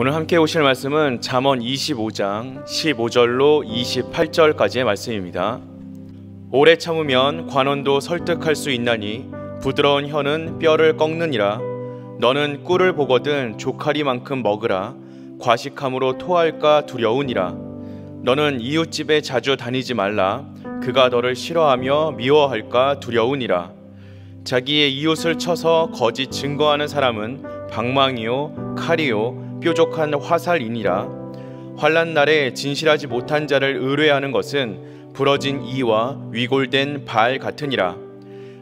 오늘 함께 오실 말씀은 잠언 25장 15절로 28절까지의 말씀입니다. 오래 참으면 관원도 설득할 수 있나니 부드러운 혀는 뼈를 꺾느니라. 너는 꿀을 보거든 조카리만큼 먹으라. 과식함으로 토할까 두려우니라. 너는 이웃집에 자주 다니지 말라. 그가 너를 싫어하며 미워할까 두려우니라. 자기의 이웃을 쳐서 거짓 증거하는 사람은 방망이요 칼이요 뾰족한 화살이니라. 환난 날에 진실하지 못한 자를 의뢰하는 것은 부러진 이와 위골된 발 같으니라.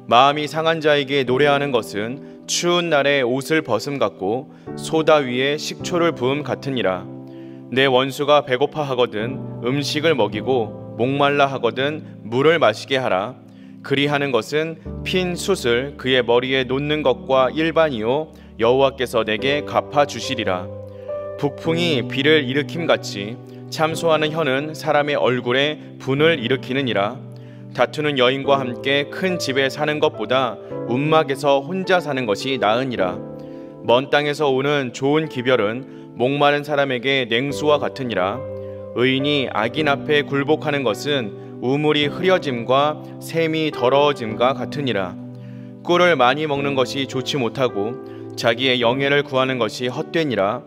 마음이 상한 자에게 노래하는 것은 추운 날에 옷을 벗음 같고 소다 위에 식초를 부음 같으니라. 내 원수가 배고파 하거든 음식을 먹이고 목말라 하거든 물을 마시게 하라. 그리하는 것은 핀 숯을 그의 머리에 놓는 것과 일반이요 여호와께서 내게 갚아 주시리라. 북풍이 비를 일으킴같이 참소하는 혀는 사람의 얼굴에 분을 일으키느니라. 다투는 여인과 함께 큰 집에 사는 것보다 움막에서 혼자 사는 것이 나으니라. 먼 땅에서 오는 좋은 기별은 목마른 사람에게 냉수와 같으니라. 의인이 악인 앞에 굴복하는 것은 우물이 흐려짐과 샘이 더러워짐과 같으니라. 꿀을 많이 먹는 것이 좋지 못하고 자기의 영예를 구하는 것이 헛되니라.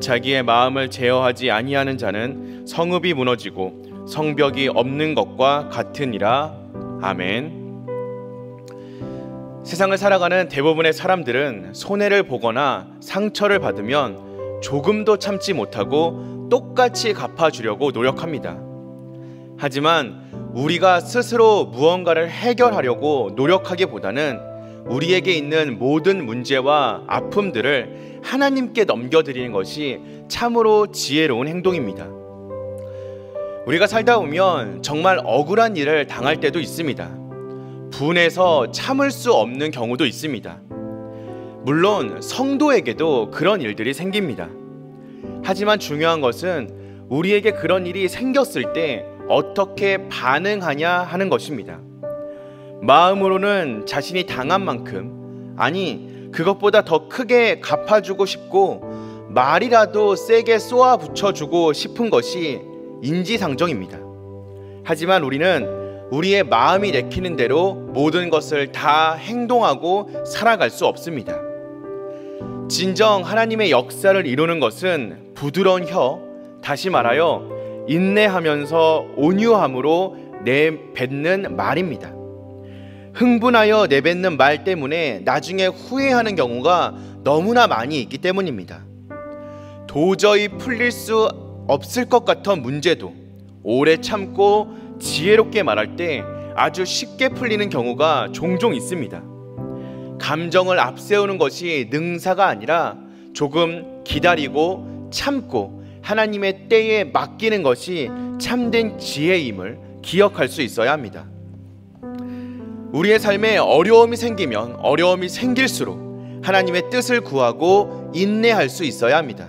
자기의 마음을 제어하지 아니하는 자는 성읍이 무너지고 성벽이 없는 것과 같으니라. 아멘. 세상을 살아가는 대부분의 사람들은 손해를 보거나 상처를 받으면 조금도 참지 못하고 똑같이 갚아주려고 노력합니다. 하지만 우리가 스스로 무언가를 해결하려고 노력하기보다는 우리에게 있는 모든 문제와 아픔들을 하나님께 넘겨드리는 것이 참으로 지혜로운 행동입니다. 우리가 살다 보면 정말 억울한 일을 당할 때도 있습니다. 분해서 참을 수 없는 경우도 있습니다. 물론 성도에게도 그런 일들이 생깁니다. 하지만 중요한 것은 우리에게 그런 일이 생겼을 때 어떻게 반응하냐 하는 것입니다. 마음으로는 자신이 당한 만큼, 아니 그것보다 더 크게 갚아주고 싶고 말이라도 세게 쏘아 붙여주고 싶은 것이 인지상정입니다. 하지만 우리는 우리의 마음이 내키는 대로 모든 것을 다 행동하고 살아갈 수 없습니다. 진정 하나님의 역사를 이루는 것은 부드러운 혀, 다시 말하여 인내하면서 온유함으로 내뱉는 말입니다. 흥분하여 내뱉는 말 때문에 나중에 후회하는 경우가 너무나 많이 있기 때문입니다. 도저히 풀릴 수 없을 것 같은 문제도 오래 참고 지혜롭게 말할 때 아주 쉽게 풀리는 경우가 종종 있습니다. 감정을 앞세우는 것이 능사가 아니라 조금 기다리고 참고 하나님의 때에 맡기는 것이 참된 지혜임을 기억할 수 있어야 합니다. 우리의 삶에 어려움이 생기면 어려움이 생길수록 하나님의 뜻을 구하고 인내할 수 있어야 합니다.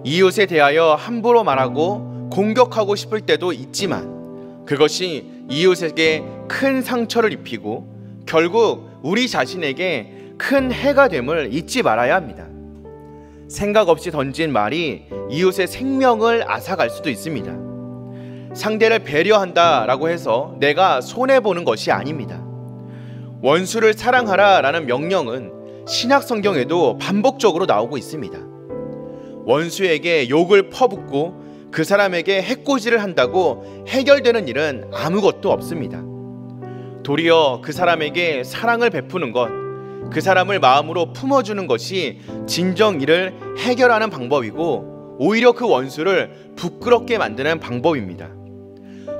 이웃에 대하여 함부로 말하고 공격하고 싶을 때도 있지만 그것이 이웃에게 큰 상처를 입히고 결국 우리 자신에게 큰 해가 됨을 잊지 말아야 합니다. 생각 없이 던진 말이 이웃의 생명을 앗아갈 수도 있습니다. 상대를 배려한다라고 해서 내가 손해보는 것이 아닙니다. 원수를 사랑하라 라는 명령은 신약 성경에도 반복적으로 나오고 있습니다. 원수에게 욕을 퍼붓고 그 사람에게 해코지를 한다고 해결되는 일은 아무것도 없습니다. 도리어 그 사람에게 사랑을 베푸는 것, 그 사람을 마음으로 품어주는 것이 진정 이를 해결하는 방법이고 오히려 그 원수를 부끄럽게 만드는 방법입니다.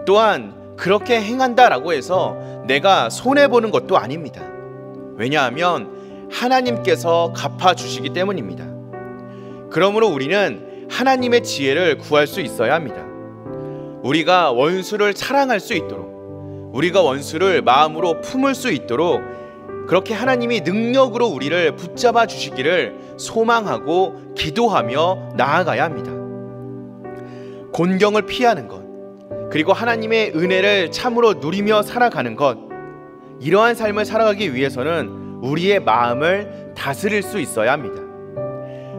또한 그렇게 행한다라고 해서 내가 손해보는 것도 아닙니다. 왜냐하면 하나님께서 갚아주시기 때문입니다. 그러므로 우리는 하나님의 지혜를 구할 수 있어야 합니다. 우리가 원수를 사랑할 수 있도록, 우리가 원수를 마음으로 품을 수 있도록 그렇게 하나님이 능력으로 우리를 붙잡아 주시기를 소망하고 기도하며 나아가야 합니다. 곤경을 피하는 것, 그리고 하나님의 은혜를 참으로 누리며 살아가는 것, 이러한 삶을 살아가기 위해서는 우리의 마음을 다스릴 수 있어야 합니다.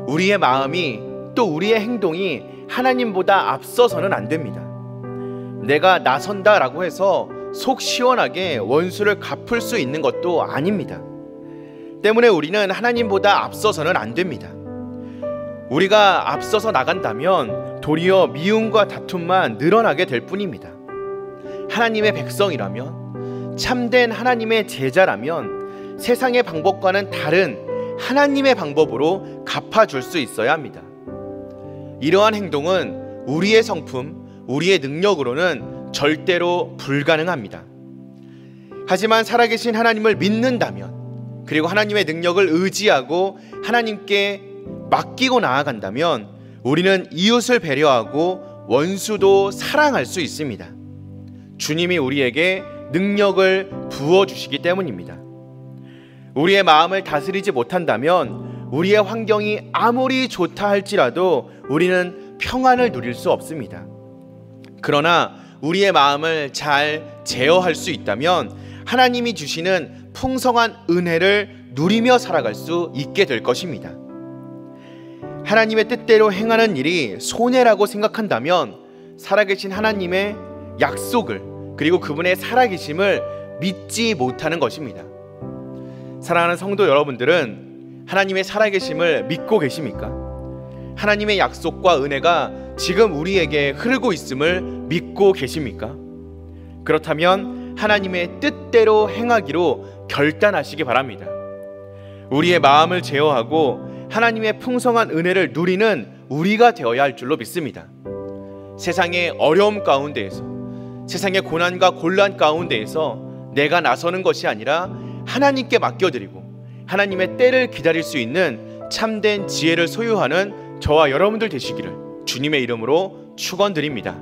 우리의 마음이 또 우리의 행동이 하나님보다 앞서서는 안 됩니다. 내가 나선다라고 해서 속 시원하게 원수를 갚을 수 있는 것도 아닙니다. 때문에 우리는 하나님보다 앞서서는 안 됩니다. 우리가 앞서서 나간다면 도리어 미움과 다툼만 늘어나게 될 뿐입니다. 하나님의 백성이라면, 참된 하나님의 제자라면 세상의 방법과는 다른 하나님의 방법으로 갚아줄 수 있어야 합니다. 이러한 행동은 우리의 성품, 우리의 능력으로는 절대로 불가능합니다. 하지만 살아계신 하나님을 믿는다면, 그리고 하나님의 능력을 의지하고 하나님께 맡기고 나아간다면 우리는 이웃을 배려하고 원수도 사랑할 수 있습니다. 주님이 우리에게 능력을 부어주시기 때문입니다. 우리의 마음을 다스리지 못한다면 우리의 환경이 아무리 좋다 할지라도 우리는 평안을 누릴 수 없습니다. 그러나 우리의 마음을 잘 제어할 수 있다면 하나님이 주시는 풍성한 은혜를 누리며 살아갈 수 있게 될 것입니다. 하나님의 뜻대로 행하는 일이 손해라고 생각한다면 살아계신 하나님의 약속을, 그리고 그분의 살아계심을 믿지 못하는 것입니다. 사랑하는 성도 여러분들은 하나님의 살아계심을 믿고 계십니까? 하나님의 약속과 은혜가 지금 우리에게 흐르고 있음을 믿고 계십니까? 그렇다면 하나님의 뜻대로 행하기로 결단하시기 바랍니다. 우리의 마음을 제어하고 하나님의 풍성한 은혜를 누리는 우리가 되어야 할 줄로 믿습니다. 세상의 어려움 가운데에서, 세상의 고난과 곤란 가운데에서 내가 나서는 것이 아니라 하나님께 맡겨드리고 하나님의 때를 기다릴 수 있는 참된 지혜를 소유하는 저와 여러분들 되시기를 주님의 이름으로 축원드립니다.